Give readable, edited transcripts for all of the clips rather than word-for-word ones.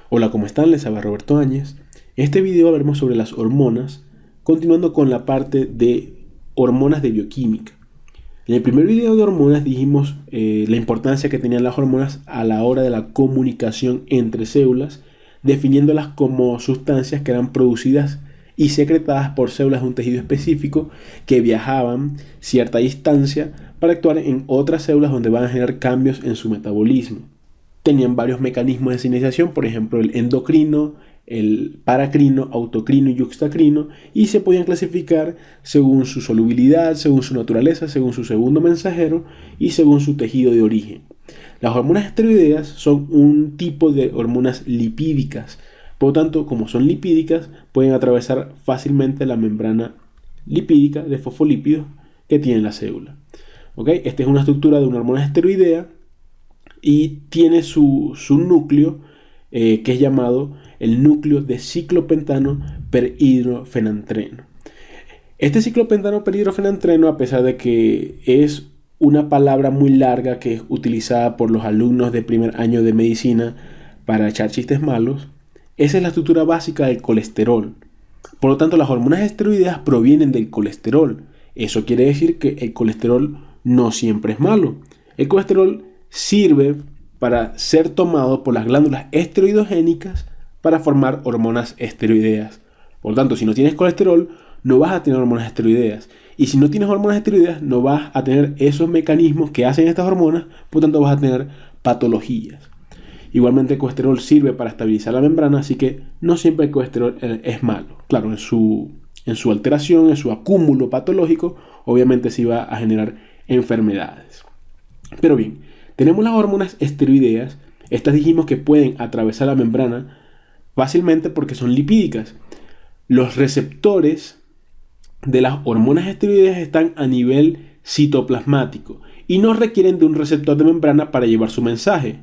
Hola, ¿cómo están? Les habla Roberto Áñez. En este video hablaremos sobre las hormonas, continuando con la parte de hormonas de bioquímica. En el primer video de hormonas dijimos la importancia que tenían las hormonas a la hora de la comunicación entre células, definiéndolas como sustancias que eran producidas y secretadas por células de un tejido específico que viajaban cierta distancia para actuar en otras células donde van a generar cambios en su metabolismo. Tenían varios mecanismos de señalización, por ejemplo el endocrino, el paracrino, autocrino y yuxtacrino, y se podían clasificar según su solubilidad, según su naturaleza, según su segundo mensajero y según su tejido de origen. Las hormonas esteroideas son un tipo de hormonas lipídicas, por lo tanto, como son lipídicas, pueden atravesar fácilmente la membrana lipídica de fosfolípidos que tiene la célula. ¿Okay? Esta es una estructura de una hormona esteroidea y tiene su núcleo que es llamado el núcleo de ciclopentano perhidrofenantreno. Este ciclopentano perhidrofenantreno, a pesar de que es una palabra muy larga que es utilizada por los alumnos de primer año de medicina para echar chistes malos, esa es la estructura básica del colesterol. Por lo tanto, las hormonas esteroideas provienen del colesterol. Eso quiere decir que el colesterol no siempre es malo. El colesterol sirve para ser tomado por las glándulas esteroidogénicas para formar hormonas esteroideas. Por lo tanto, si no tienes colesterol, no vas a tener hormonas esteroideas. Y si no tienes hormonas esteroideas, no vas a tener esos mecanismos que hacen estas hormonas, por lo tanto vas a tener patologías. Igualmente el colesterol sirve para estabilizar la membrana, así que no siempre el colesterol es malo. Claro, en su alteración, en su acúmulo patológico, obviamente sí va a generar enfermedades. Pero bien, tenemos las hormonas esteroideas. Estas dijimos que pueden atravesar la membrana fácilmente porque son lipídicas. Los receptores de las hormonas esteroideas están a nivel citoplasmático y no requieren de un receptor de membrana para llevar su mensaje.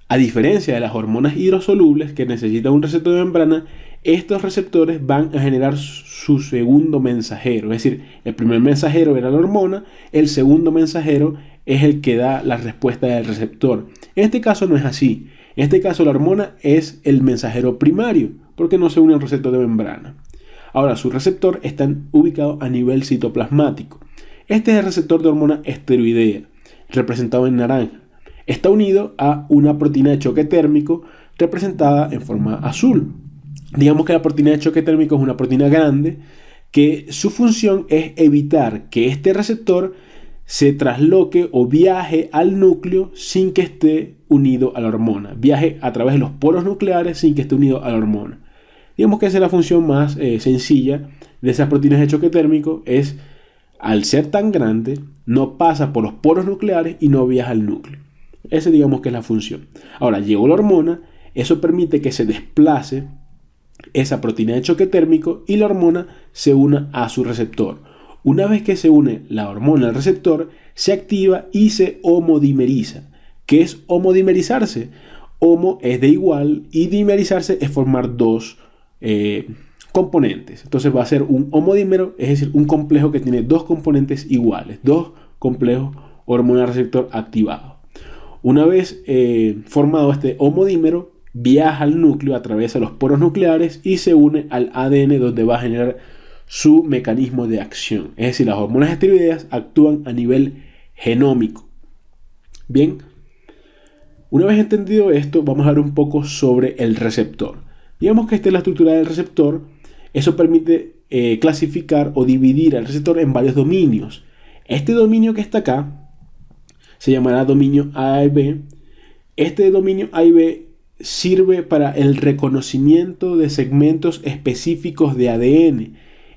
A diferencia de las hormonas hidrosolubles que necesitan un receptor de membrana, estos receptores van a generar su segundo mensajero. Es decir, el primer mensajero era la hormona, el segundo mensajero es el que da la respuesta del receptor. En este caso no es así. En este caso la hormona es el mensajero primario, porque no se une al receptor de membrana. Ahora, su receptor está ubicado a nivel citoplasmático. Este es el receptor de hormona esteroidea, representado en naranja. Está unido a una proteína de choque térmico representada en forma azul. Digamos que la proteína de choque térmico es una proteína grande que su función es evitar que este receptor se trasloque o viaje al núcleo sin que esté unido a la hormona. Viaje a través de los poros nucleares sin que esté unido a la hormona. Digamos que esa es la función más sencilla de esas proteínas de choque térmico, es al ser tan grande no pasa por los poros nucleares y no viaja al núcleo. Esa digamos que es la función. Ahora llegó la hormona, eso permite que se desplace esa proteína de choque térmico y la hormona se una a su receptor. Una vez que se une la hormona al receptor, se activa y se homodimeriza. ¿Qué es homodimerizarse? Homo es de igual y dimerizarse es formar dos componentes. Entonces va a ser un homodímero, es decir, un complejo que tiene dos componentes iguales, dos complejos hormona-receptor activados. Una vez formado este homodímero, viaja al núcleo, atraviesa los poros nucleares y se une al ADN donde va a generar su mecanismo de acción. Es decir, las hormonas esteroideas actúan a nivel genómico. Bien, una vez entendido esto, vamos a hablar un poco sobre el receptor. Digamos que esta es la estructura del receptor. Eso permite clasificar o dividir al receptor en varios dominios. Este dominio que está acá se llamará dominio A y B. Este dominio A y B sirve para el reconocimiento de segmentos específicos de ADN.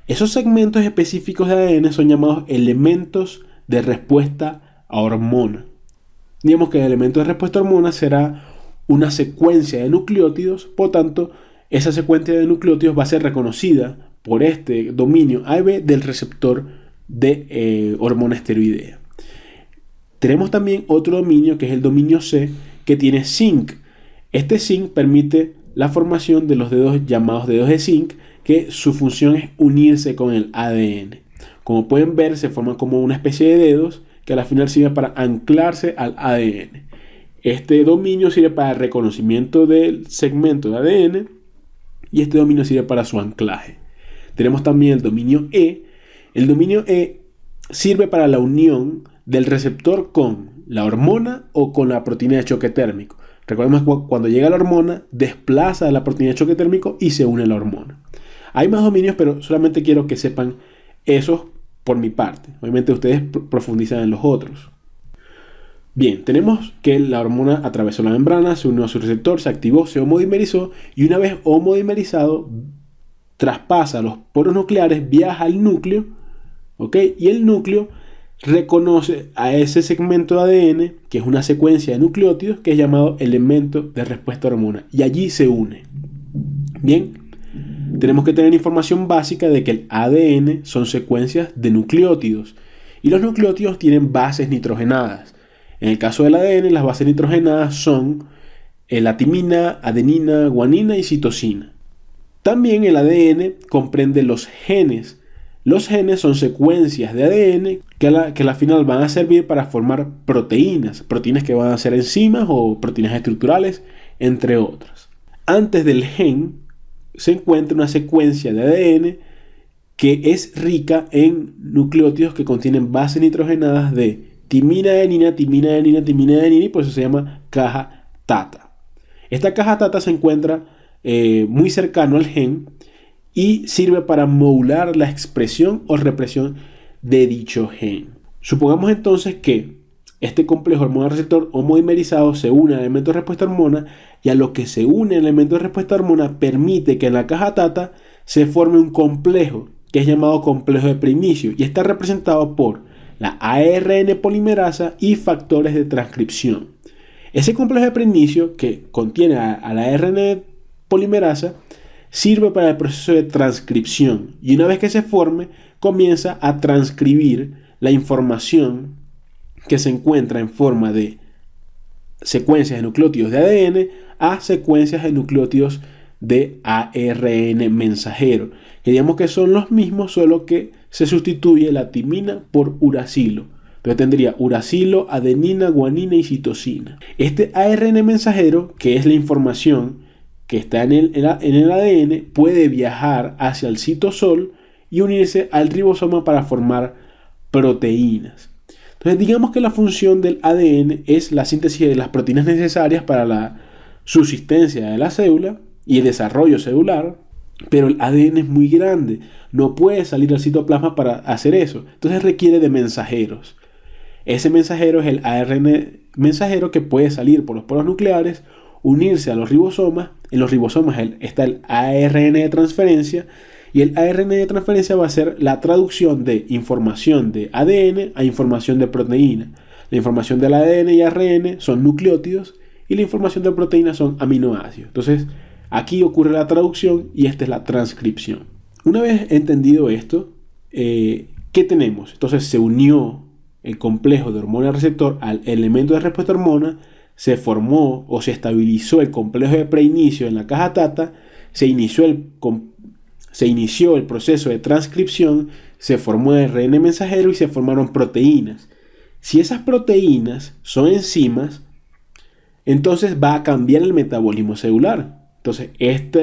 Esos segmentos específicos de ADN son llamados elementos de respuesta a hormona. Digamos que el elemento de respuesta a hormona será una secuencia de nucleótidos, por tanto, esa secuencia de nucleótidos va a ser reconocida por este dominio A y B del receptor de hormona esteroidea. Tenemos también otro dominio que es el dominio C, que tiene zinc. Este zinc permite la formación de los dedos llamados dedos de zinc, que su función es unirse con el ADN. Como pueden ver, se forman como una especie de dedos que a la final sirven para anclarse al ADN. Este dominio sirve para el reconocimiento del segmento de ADN y este dominio sirve para su anclaje. Tenemos también el dominio E. El dominio E sirve para la unión del receptor con la hormona o con la proteína de choque térmico. Recordemos que cuando llega la hormona, desplaza a la proteína de choque térmico y se une a la hormona. Hay más dominios, pero solamente quiero que sepan esos por mi parte. Obviamente ustedes profundizan en los otros. Bien, tenemos que la hormona atravesó la membrana, se unió a su receptor, se activó, se homodimerizó y una vez homodimerizado, traspasa los poros nucleares, viaja al núcleo, ¿ok? Y el núcleo reconoce a ese segmento de ADN, que es una secuencia de nucleótidos, que es llamado elemento de respuesta a hormona, y allí se une. Bien, tenemos que tener información básica de que el ADN son secuencias de nucleótidos, y los nucleótidos tienen bases nitrogenadas. En el caso del ADN, las bases nitrogenadas son la timina, adenina, guanina y citosina. También el ADN comprende los genes. Los genes son secuencias de ADN que a la final van a servir para formar proteínas que van a ser enzimas o proteínas estructurales, entre otras. Antes del gen se encuentra una secuencia de ADN que es rica en nucleótidos que contienen bases nitrogenadas de timina, adenina, timina, adenina, timina, adenina, y por eso se llama caja Tata. Esta caja Tata se encuentra muy cercano al gen y sirve para modular la expresión o represión de dicho gen. Supongamos entonces que este complejo hormona-receptor homodimerizado se une al elemento de respuesta a hormona, y a lo que se une el elemento de respuesta a hormona permite que en la caja Tata se forme un complejo que es llamado complejo de preinicio y está representado por la ARN polimerasa y factores de transcripción. Ese complejo de preinicio que contiene a la ARN polimerasa sirve para el proceso de transcripción, y una vez que se forme comienza a transcribir la información que se encuentra en forma de secuencias de nucleótidos de ADN a secuencias de nucleótidos de ARN mensajero, que digamos que son los mismos, solo que se sustituye la timina por uracilo. Entonces tendría uracilo, adenina, guanina y citosina. Este ARN mensajero, que es la información que está en el ADN, puede viajar hacia el citosol y unirse al ribosoma para formar proteínas. Entonces digamos que la función del ADN es la síntesis de las proteínas necesarias para la subsistencia de la célula y el desarrollo celular, pero el ADN es muy grande, no puede salir al citoplasma para hacer eso, entonces requiere de mensajeros. Ese mensajero es el ARN mensajero, que puede salir por los poros nucleares, unirse a los ribosomas. En los ribosomas está el ARN de transferencia, y el ARN de transferencia va a ser la traducción de información de ADN a información de proteína. La información del ADN y ARN son nucleótidos y la información de proteína son aminoácidos. Entonces aquí ocurre la traducción y esta es la transcripción. Una vez entendido esto, ¿qué tenemos? Entonces se unió el complejo de hormona-receptor al elemento de respuesta a hormona, se formó o se estabilizó el complejo de preinicio en la caja Tata, se inició el proceso de transcripción, se formó el ARN mensajero y se formaron proteínas. Si esas proteínas son enzimas, entonces va a cambiar el metabolismo celular. Entonces, esta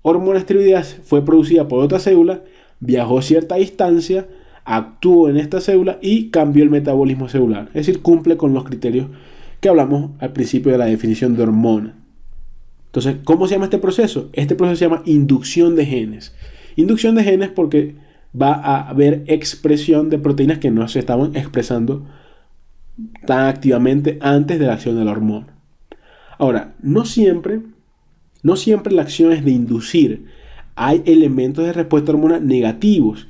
hormona esteroidea fue producida por otra célula, viajó cierta distancia, actuó en esta célula y cambió el metabolismo celular. Es decir, cumple con los criterios que hablamos al principio de la definición de hormona. Entonces, ¿cómo se llama este proceso? Este proceso se llama inducción de genes. Inducción de genes porque va a haber expresión de proteínas que no se estaban expresando tan activamente antes de la acción de la hormona. Ahora, no siempre la acción es de inducir. Hay elementos de respuesta a hormona negativos.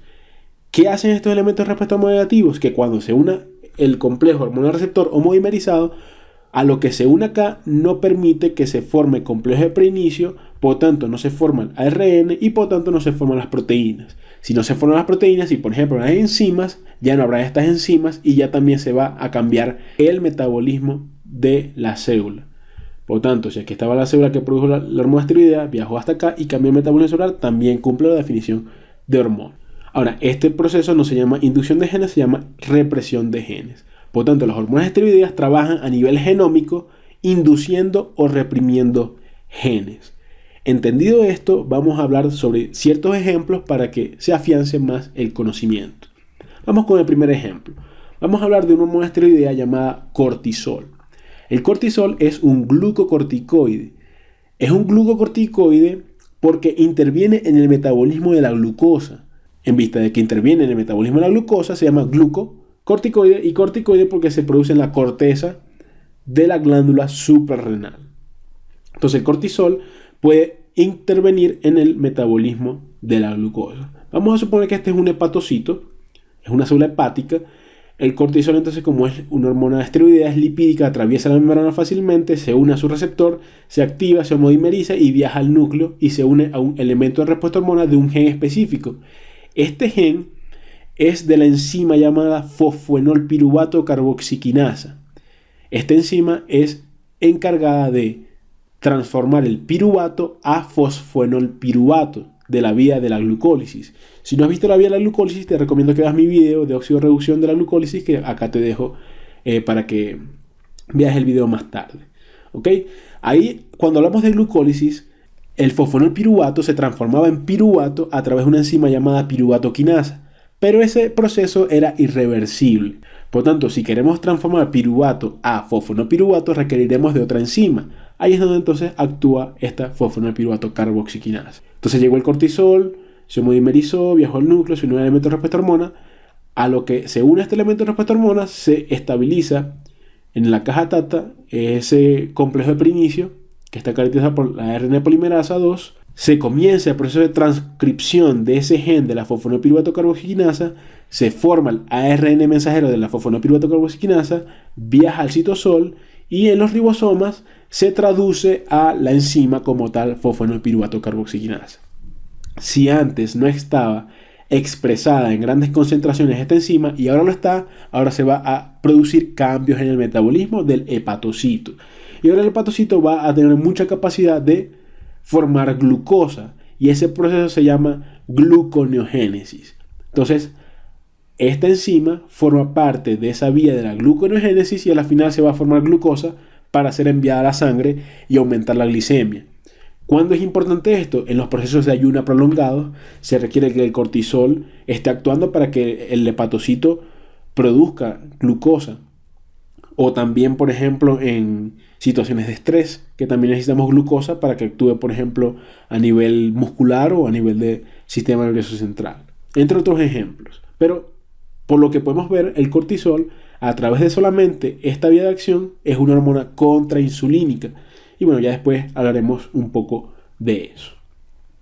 ¿Qué hacen estos elementos de respuesta a hormona negativos? Que cuando se una el complejo hormona-receptor homodimerizado, a lo que se une acá no permite que se forme complejo de preinicio, por tanto no se forman ARN y por tanto no se forman las proteínas. Si no se forman las proteínas y por ejemplo hay enzimas, ya no habrá estas enzimas y ya también se va a cambiar el metabolismo de la célula. Por tanto, si aquí estaba la célula que produjo la hormona esteroidea, viajó hasta acá y cambió el metabolismo celular, también cumple la definición de hormona. Ahora, este proceso no se llama inducción de genes, se llama represión de genes. Por tanto, las hormonas esteroideas trabajan a nivel genómico induciendo o reprimiendo genes. Entendido esto, vamos a hablar sobre ciertos ejemplos para que se afiance más el conocimiento. Vamos con el primer ejemplo. Vamos a hablar de una hormona esteroidea llamada cortisol. El cortisol es un glucocorticoide. Es un glucocorticoide porque interviene en el metabolismo de la glucosa. En vista de que interviene en el metabolismo de la glucosa, se llama glucocorticoide, y corticoide porque se produce en la corteza de la glándula suprarrenal. Entonces el cortisol puede intervenir en el metabolismo de la glucosa. Vamos a suponer que este es un hepatocito, es una célula hepática. El cortisol, entonces, como es una hormona esteroidea, es lipídica, atraviesa la membrana fácilmente, se une a su receptor, se activa, se homodimeriza y viaja al núcleo y se une a un elemento de respuesta hormona de un gen específico. Este gen es de la enzima llamada fosfoenolpiruvato carboxiquinasa. Esta enzima es encargada de transformar el piruvato a fosfoenolpiruvato de la vía de la glucólisis. Si no has visto la vía de la glucólisis, te recomiendo que veas mi video de óxido reducción de la glucólisis, que acá te dejo para que veas el video más tarde. ¿Ok? Ahí, cuando hablamos de glucólisis, el fosfoenolpiruvato se transformaba en piruvato a través de una enzima llamada piruvatoquinasa, pero ese proceso era irreversible. Por tanto, si queremos transformar piruvato a fosfoenolpiruvato, requeriremos de otra enzima. Ahí es donde entonces actúa esta fosfoenolpiruvato carboxiquinasa. Entonces llegó el cortisol, se homodimerizó, viajó al núcleo, se unió al elemento de respuesta hormona. A lo que se une este elemento de respuesta hormona, se estabiliza en la caja TATA ese complejo de preinicio, que está caracterizado por la ARN polimerasa 2. Se comienza el proceso de transcripción de ese gen de la fosfoenolpiruvato carboxiquinasa, se forma el ARN mensajero de la fosfoenolpiruvato carboxiquinasa, viaja al citosol y en los ribosomas se traduce a la enzima como tal fosfoenolpiruvato carboxiquinasa. Si antes no estaba expresada en grandes concentraciones esta enzima y ahora lo está, ahora se va a producir cambios en el metabolismo del hepatocito. Y ahora el hepatocito va a tener mucha capacidad de formar glucosa y ese proceso se llama gluconeogénesis. Entonces, esta enzima forma parte de esa vía de la gluconeogénesis y a la final se va a formar glucosa para ser enviada a la sangre y aumentar la glicemia. ¿Cuándo es importante esto? En los procesos de ayuno prolongados se requiere que el cortisol esté actuando para que el hepatocito produzca glucosa. O también, por ejemplo, en situaciones de estrés, que también necesitamos glucosa para que actúe, por ejemplo, a nivel muscular o a nivel de sistema nervioso central. Entre otros ejemplos. Pero, por lo que podemos ver, el cortisol, a través de solamente esta vía de acción, es una hormona contrainsulínica. Y bueno, ya después hablaremos un poco de eso.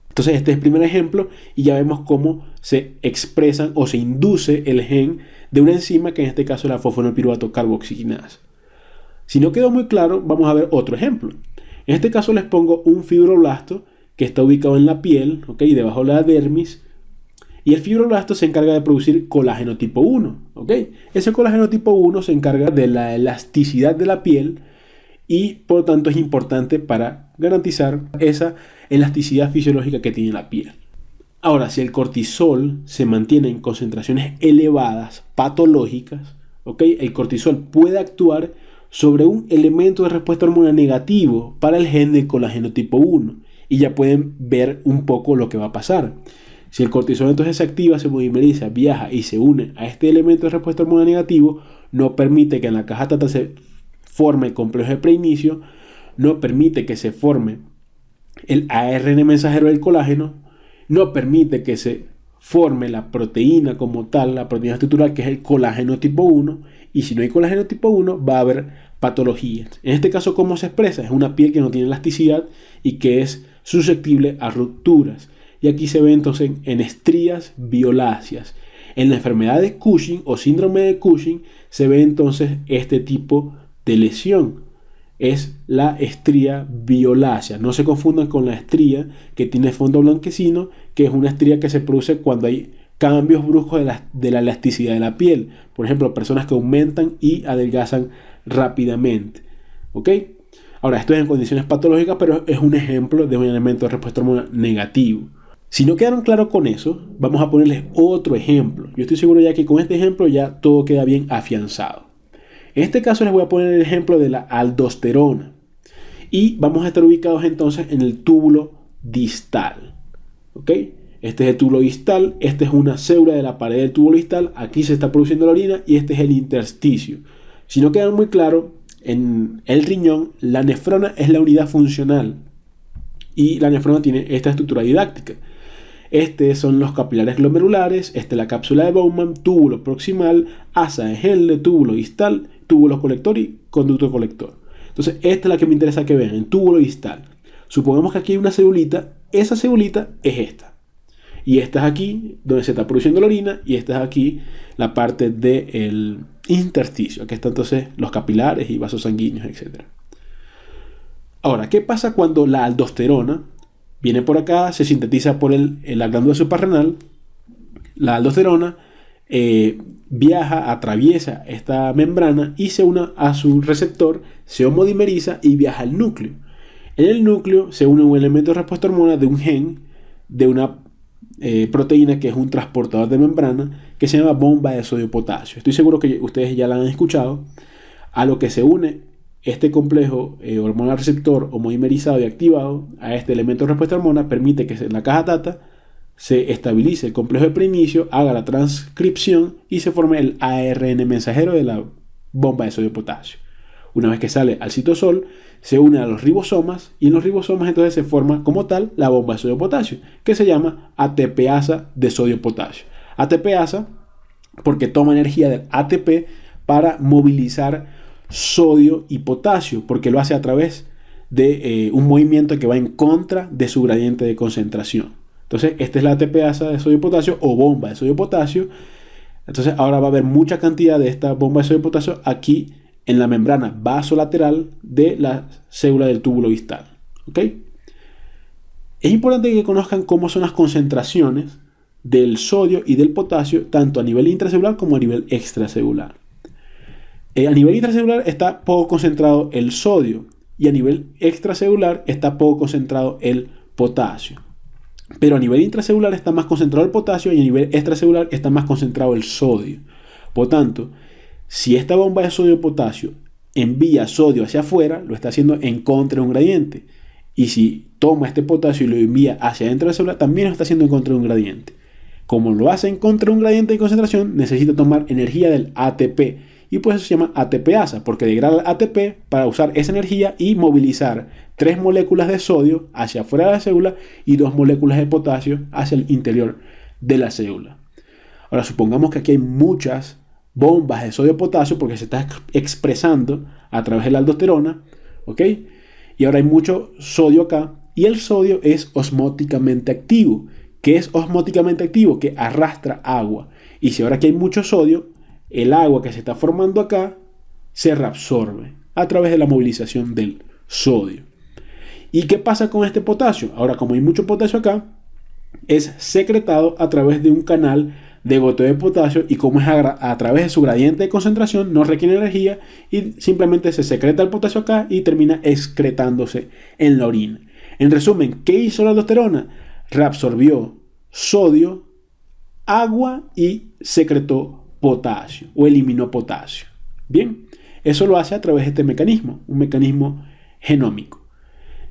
Entonces, este es el primer ejemplo y ya vemos cómo se expresan o se induce el gen de una enzima que en este caso es la fosfoenolpiruvato carboxiquinasa. Si no quedó muy claro, vamos a ver otro ejemplo. En este caso les pongo un fibroblasto que está ubicado en la piel, ¿ok? Debajo de la dermis. Y el fibroblasto se encarga de producir colágeno tipo 1, ¿ok? Ese colágeno tipo 1 se encarga de la elasticidad de la piel y por lo tanto es importante para garantizar esa elasticidad fisiológica que tiene la piel. Ahora, si el cortisol se mantiene en concentraciones elevadas, patológicas, ¿ok? El cortisol puede actuar sobre un elemento de respuesta hormonal negativo para el gen de colágeno tipo 1 y ya pueden ver un poco lo que va a pasar. Si el cortisol entonces se activa, se movimeriza, viaja y se une a este elemento de respuesta hormonal negativo, no permite que en la caja TATA se forme el complejo de preinicio, no permite que se forme el ARN mensajero del colágeno, no permite que se forme la proteína como tal, la proteína estructural que es el colágeno tipo 1, y si no hay colágeno tipo 1 va a haber patologías. En este caso, ¿cómo se expresa? Es una piel que no tiene elasticidad y que es susceptible a rupturas. Y aquí se ve entonces en estrías violáceas. En la enfermedad de Cushing o síndrome de Cushing se ve entonces este tipo de lesión. Es la estría violácea. No se confundan con la estría que tiene fondo blanquecino, que es una estría que se produce cuando hay cambios bruscos de la elasticidad de la piel. Por ejemplo, personas que aumentan y adelgazan rápidamente. ¿Ok? Ahora, esto es en condiciones patológicas, pero es un ejemplo de un elemento de respuesta hormonal negativo. Si no quedaron claros con eso, vamos a ponerles otro ejemplo. Yo estoy seguro ya que con este ejemplo ya todo queda bien afianzado. En este caso les voy a poner el ejemplo de la aldosterona. Y vamos a estar ubicados entonces en el túbulo distal. ¿Ok? Este es el túbulo distal, esta es una célula de la pared del túbulo distal, aquí se está produciendo la orina y este es el intersticio. Si no queda muy claro, en el riñón la nefrona es la unidad funcional y la nefrona tiene esta estructura didáctica. Estos son los capilares glomerulares, esta es la cápsula de Bowman, túbulo proximal, asa de Henle, túbulo distal, túbulo colector y conducto colector. Entonces esta es la que me interesa que vean, el túbulo distal. Supongamos que aquí hay una célulita, esa célulita es esta. Y esta es aquí donde se está produciendo la orina y esta es aquí la parte del intersticio. Aquí están entonces los capilares y vasos sanguíneos, etc. Ahora, ¿qué pasa cuando la aldosterona viene por acá, se sintetiza por la glándula suprarrenal? La aldosterona viaja, atraviesa esta membrana y se une a su receptor, se homodimeriza y viaja al núcleo. En el núcleo se une un elemento de respuesta hormona de un gen, de una proteína que es un transportador de membrana que se llama bomba de sodio-potasio. Estoy seguro que ustedes ya la han escuchado. A lo que se une este complejo hormonal receptor homodimerizado y activado a este elemento de respuesta hormona permite que en la caja data se estabilice el complejo de preinicio, haga la transcripción y se forme el ARN mensajero de la bomba de sodio-potasio. Una vez que sale al citosol, se une a los ribosomas y en los ribosomas entonces se forma como tal la bomba de sodio-potasio, que se llama ATPasa de sodio-potasio. ATPasa porque toma energía del ATP para movilizar sodio y potasio, porque lo hace a través de un movimiento que va en contra de su gradiente de concentración. Entonces, esta es la ATPasa de sodio-potasio o bomba de sodio-potasio. Entonces, ahora va a haber mucha cantidad de esta bomba de sodio-potasio aquí en la membrana vasolateral de la célula del túbulo distal. ¿Ok? Es importante que conozcan cómo son las concentraciones del sodio y del potasio, tanto a nivel intracelular como a nivel extracelular. A nivel intracelular está poco concentrado el sodio y a nivel extracelular está poco concentrado el potasio. Pero a nivel intracelular está más concentrado el potasio y a nivel extracelular está más concentrado el sodio. Por tanto, si esta bomba de sodio-potasio envía sodio hacia afuera, lo está haciendo en contra de un gradiente. Y si toma este potasio y lo envía hacia adentro de la célula, también lo está haciendo en contra de un gradiente. Como lo hace en contra de un gradiente de concentración, necesita tomar energía del ATP. Y pues eso se llama ATPasa, porque degrada el ATP para usar esa energía y movilizar 3 moléculas de sodio hacia afuera de la célula y 2 moléculas de potasio hacia el interior de la célula. Ahora supongamos que aquí hay muchas bombas de sodio-potasio porque se está expresando a través de la aldosterona, ¿ok? Y ahora hay mucho sodio acá y el sodio es osmóticamente activo. ¿Qué es osmóticamente activo? Que arrastra agua. Y si ahora aquí hay mucho sodio, el agua que se está formando acá se reabsorbe a través de la movilización del sodio. ¿Y qué pasa con este potasio? Ahora, como hay mucho potasio acá, es secretado a través de un canal de goteo de potasio y como es a través de su gradiente de concentración, no requiere energía y simplemente se secreta el potasio acá y termina excretándose en la orina. En resumen, ¿qué hizo la aldosterona? Reabsorbió sodio, agua y secretó potasio o eliminó potasio. Bien, eso lo hace a través de este mecanismo, un mecanismo genómico.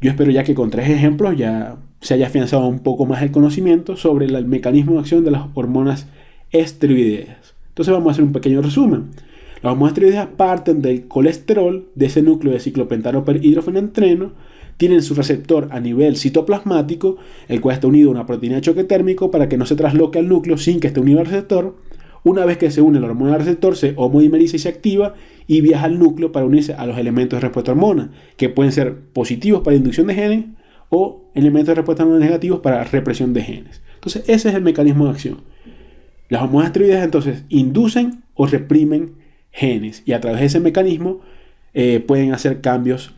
Yo espero ya que con 3 ejemplos ya se haya afianzado un poco más el conocimiento sobre el mecanismo de acción de las hormonas esteroideas. Entonces vamos a hacer un pequeño resumen. Las hormonas esteroideas parten del colesterol, de ese núcleo de ciclopentanohidrofenantreno, tienen su receptor a nivel citoplasmático, el cual está unido a una proteína de choque térmico para que no se trasloque al núcleo sin que esté unido al receptor. Una vez que se une la hormona al receptor, se homodimeriza y se activa y viaja al núcleo para unirse a los elementos de respuesta a hormona, que pueden ser positivos para inducción de genes o elementos de respuesta a hormona negativos para represión de genes. Entonces ese es el mecanismo de acción. Las hormonas esteroideas entonces inducen o reprimen genes y a través de ese mecanismo pueden hacer cambios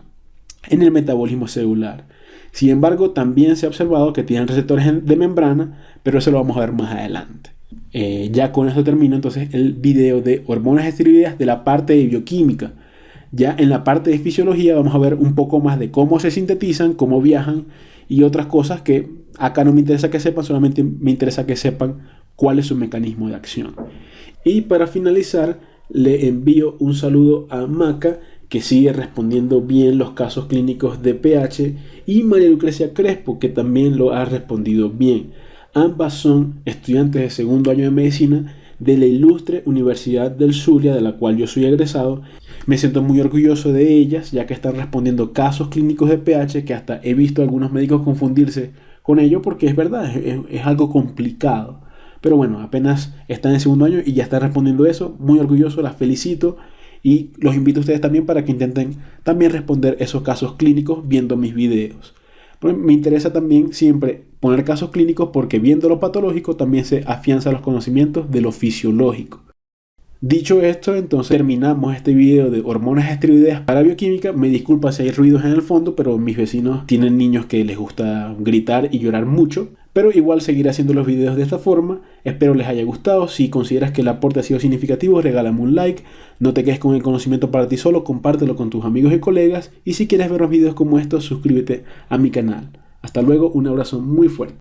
en el metabolismo celular. Sin embargo, también se ha observado que tienen receptores de membrana, pero eso lo vamos a ver más adelante. Ya con esto termino entonces el video de hormonas esteroideas de la parte de bioquímica. Ya en la parte de fisiología vamos a ver un poco más de cómo se sintetizan, cómo viajan y otras cosas que acá no me interesa que sepan, solamente me interesa que sepan cuál es su mecanismo de acción. Y para finalizar, Le envío un saludo a Maca, que sigue respondiendo bien los casos clínicos de pH, y María Lucrecia Crespo, que también lo ha respondido bien. Ambas son estudiantes de segundo año de medicina de la ilustre Universidad del Zulia, de la cual yo soy egresado. Me siento muy orgulloso de ellas, ya que están respondiendo casos clínicos de pH, que hasta he visto a algunos médicos confundirse con ello, porque es verdad, es algo complicado. Pero bueno, apenas están en segundo año y ya están respondiendo eso. Muy orgulloso, las felicito. Y los invito a ustedes también para que intenten también responder esos casos clínicos viendo mis videos. Pero me interesa también siempre poner casos clínicos porque viendo lo patológico también se afianzan los conocimientos de lo fisiológico. Dicho esto, entonces terminamos este video de hormonas esteroideas para bioquímica. Me disculpa si hay ruidos en el fondo, pero mis vecinos tienen niños que les gusta gritar y llorar mucho. Pero igual seguiré haciendo los videos de esta forma. Espero les haya gustado. Si consideras que el aporte ha sido significativo, regálame un like. No te quedes con el conocimiento para ti solo, compártelo con tus amigos y colegas. Y si quieres ver los videos como estos, suscríbete a mi canal. Hasta luego, un abrazo muy fuerte.